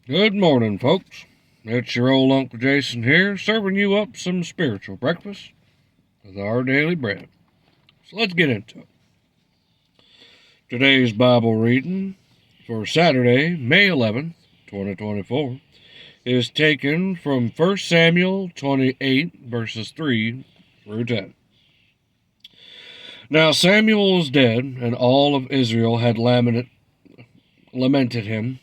Good morning, folks. It's your old Uncle Jason here, serving you up some spiritual breakfast with Our Daily Bread. So let's get into it. Today's Bible reading for Saturday, May 11th, 2024, is taken from 1 Samuel 28, verses 3 through 10. Now Samuel was dead, and all of Israel had lamented him,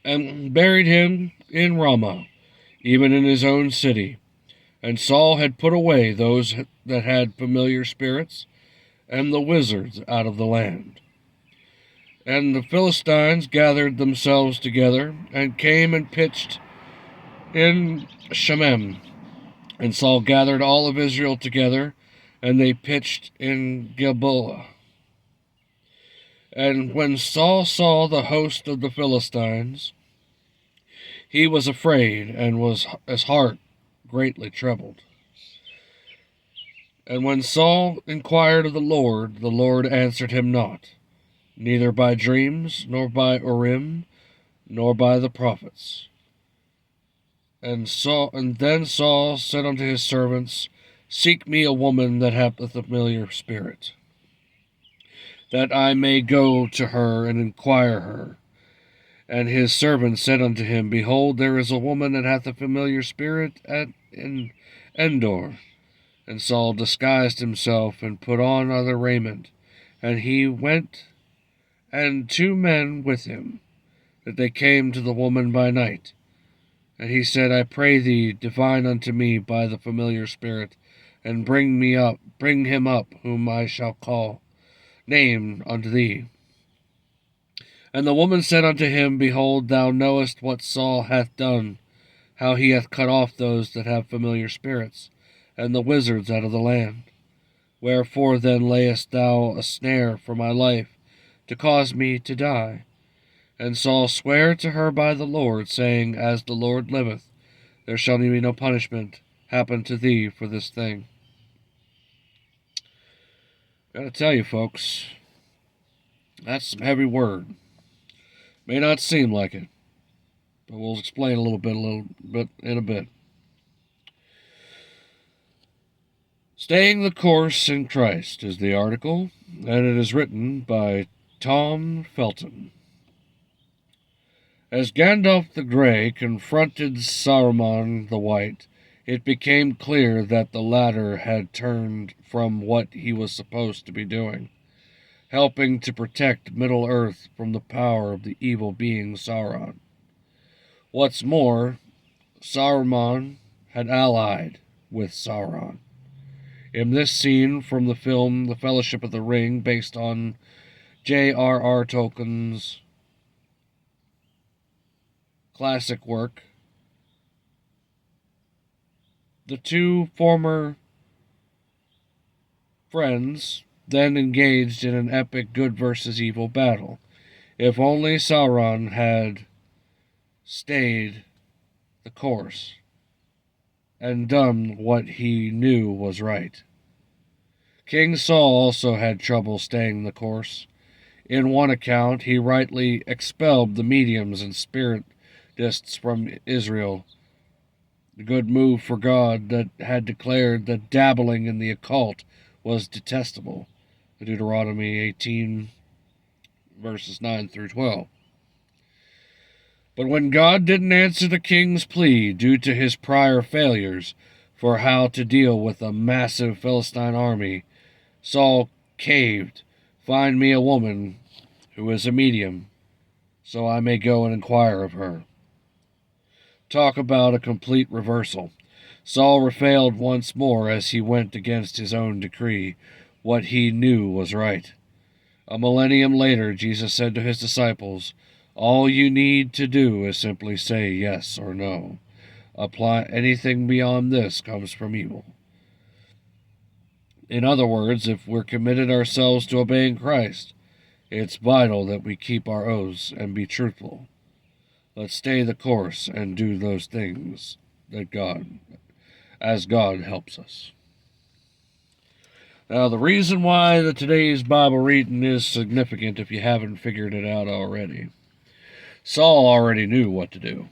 and buried him in Ramah, even in his own city. And Saul had put away those that had familiar spirits, and the wizards out of the land. And the Philistines gathered themselves together, and came and pitched in Shemem. And Saul gathered all of Israel together, and they pitched in Gilboa. And when Saul saw the host of the Philistines, he was afraid, and his heart greatly troubled. And when Saul inquired of the Lord answered him not, neither by dreams, nor by Urim, nor by the prophets. And then Saul said unto his servants, Seek me a woman that hath a familiar spirit, that I may go to her and inquire her. And his servant said unto him, Behold, there is a woman that hath a familiar spirit in Endor. And Saul disguised himself, and put on other raiment. And he went, and 2 men with him, that they came to the woman by night. And he said, I pray thee, divine unto me by the familiar spirit, and bring him up, whom I shall call name unto thee. And the woman said unto him, Behold, thou knowest what Saul hath done, how he hath cut off those that have familiar spirits, and the wizards out of the land. Wherefore then layest thou a snare for my life, to cause me to die? And Saul sware to her by the Lord, saying, As the Lord liveth, there shall be no punishment happen to thee for this thing. Gotta tell you, folks, that's some heavy word. May not seem like it, but we'll explain a little bit in a bit. Staying the Course in Christ is the article, and it is written by Tom Felton. As Gandalf the Grey confronted Saruman the White, it became clear that the latter had turned from what he was supposed to be doing, helping to protect Middle-earth from the power of the evil being Sauron. What's more, Saruman had allied with Sauron. In this scene from the film The Fellowship of the Ring, based on J.R.R. Tolkien's classic work, the 2 former friends then engaged in an epic good versus evil battle. If only Sauron had stayed the course and done what he knew was right. King Saul also had trouble staying the course. In one account, he rightly expelled the mediums and spiritists from Israel. A good move for God that had declared that dabbling in the occult was detestable. Deuteronomy 18, verses 9 through 12. But when God didn't answer the king's plea due to his prior failures for how to deal with a massive Philistine army, Saul caved, Find me a woman who is a medium, so I may go and inquire of her. Talk about a complete reversal. Saul failed once more as he went against his own decree, what he knew was right. A millennium later, Jesus said to his disciples, All you need to do is simply say yes or no. Apply anything beyond this comes from evil. In other words, if we're committed ourselves to obeying Christ, it's vital that we keep our oaths and be truthful. Let's stay the course and do those things that God helps us. Now, the reason why today's Bible reading is significant, if you haven't figured it out already. Saul already knew what to do.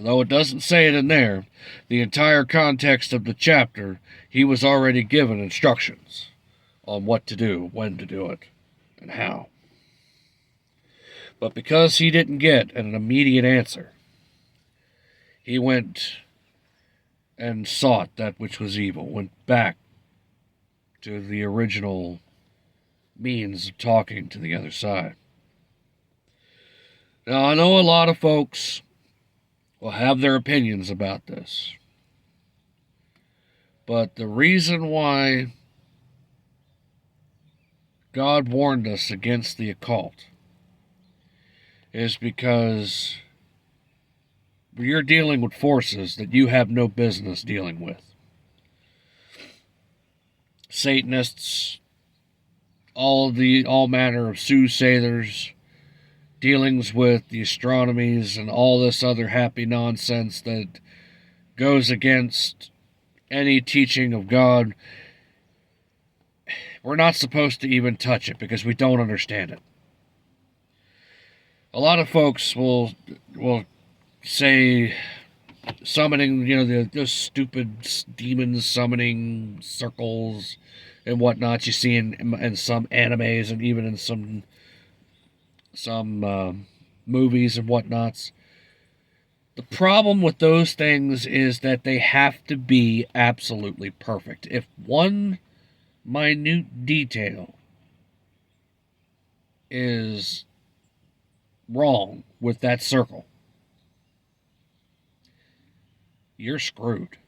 Though it doesn't say it in there, the entire context of the chapter, he was already given instructions on what to do, when to do it, and how. But because he didn't get an immediate answer, he went and sought that which was evil, went back to the original means of talking to the other side. Now, I know a lot of folks will have their opinions about this, but the reason why God warned us against the occult is because you're dealing with forces that you have no business dealing with. Satanists, all manner of soothsayers, dealings with the astronomies and all this other happy nonsense that goes against any teaching of God. We're not supposed to even touch it because we don't understand it. A lot of folks will say summoning, those stupid demon summoning circles and whatnot you see in some animes and even in some movies and whatnots. The problem with those things is that they have to be absolutely perfect. If one minute detail is wrong with that circle, you're screwed.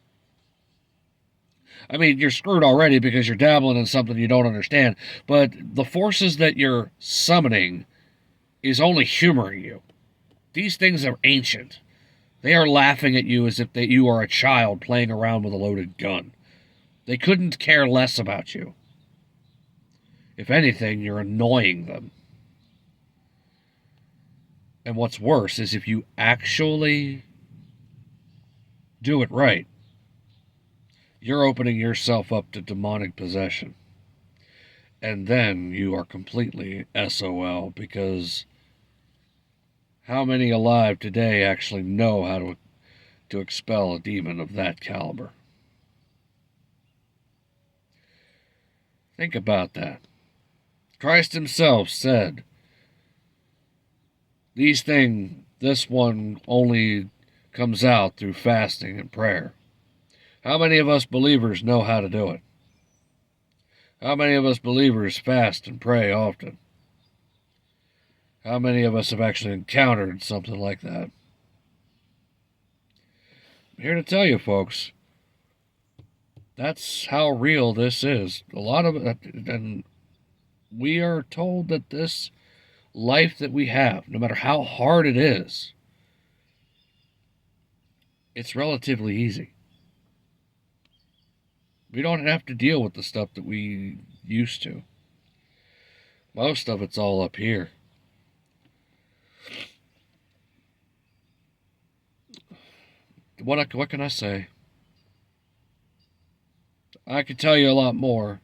I mean, you're screwed already because you're dabbling in something you don't understand, but the forces that you're summoning is only humoring you. These things are ancient. They are laughing at you as if you are a child playing around with a loaded gun. They couldn't care less about you. If anything, you're annoying them. And what's worse is if you actually do it right, you're opening yourself up to demonic possession. And then you are completely SOL, because how many alive today actually know how to expel a demon of that caliber? Think about that. Christ himself said, this one only comes out through fasting and prayer. How many of us believers know how to do it? How many of us believers fast and pray often? How many of us have actually encountered something like that? I'm here to tell you, folks, that's how real this is. A lot of it, and we are told that this life that we have, no matter how hard it is, it's relatively easy. We don't have to deal with the stuff that we used to. Most of it's all up here. What can I say? I could tell you a lot more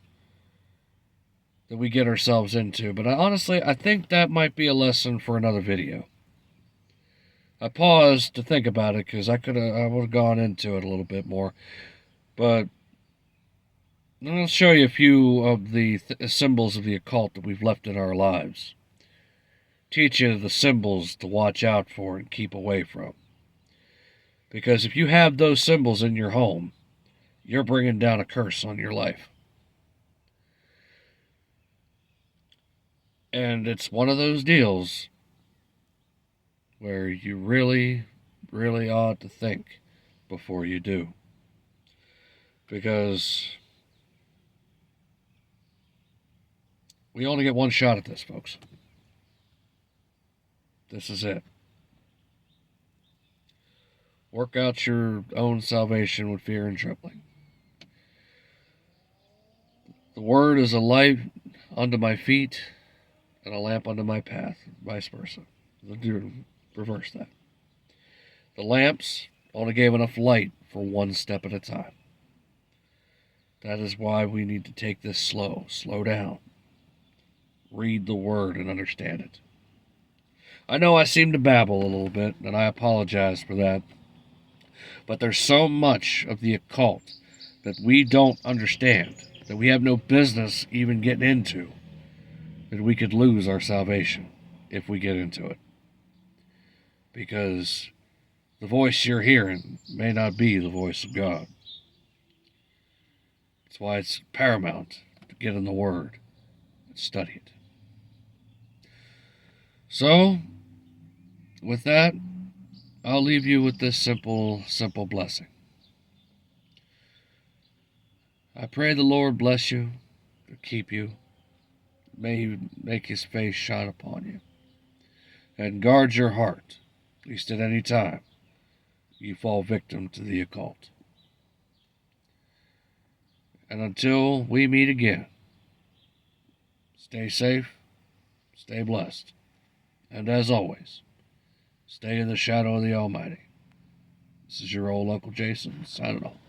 that we get ourselves into, but I think that might be a lesson for another video. I paused to think about it because I would have gone into it a little bit more, but I'll show you a few of the symbols of the occult that we've left in our lives. Teach you the symbols to watch out for and keep away from. Because if you have those symbols in your home, you're bringing down a curse on your life. And it's one of those deals where you really, really ought to think before you do. Because we only get one shot at this, folks. This is it. Work out your own salvation with fear and trembling. The word is a light unto my feet and a lamp unto my path, vice versa. Reverse that. The lamps only gave enough light for one step at a time. That is why we need to take this slow down. Read the word and understand it. I know I seem to babble a little bit, and I apologize for that. But there's so much of the occult that we don't understand, that we have no business even getting into, that we could lose our salvation if we get into it. Because the voice you're hearing may not be the voice of God. That's why it's paramount to get in the Word and study it. So, with that, I'll leave you with this simple blessing. I pray the Lord bless you, keep you. May He make His face shine upon you, and guard your heart, at least at any time you fall victim to the occult. And until we meet again, stay safe, stay blessed, and as always, stay in the shadow of the Almighty. This is your old Uncle Jason, signing off.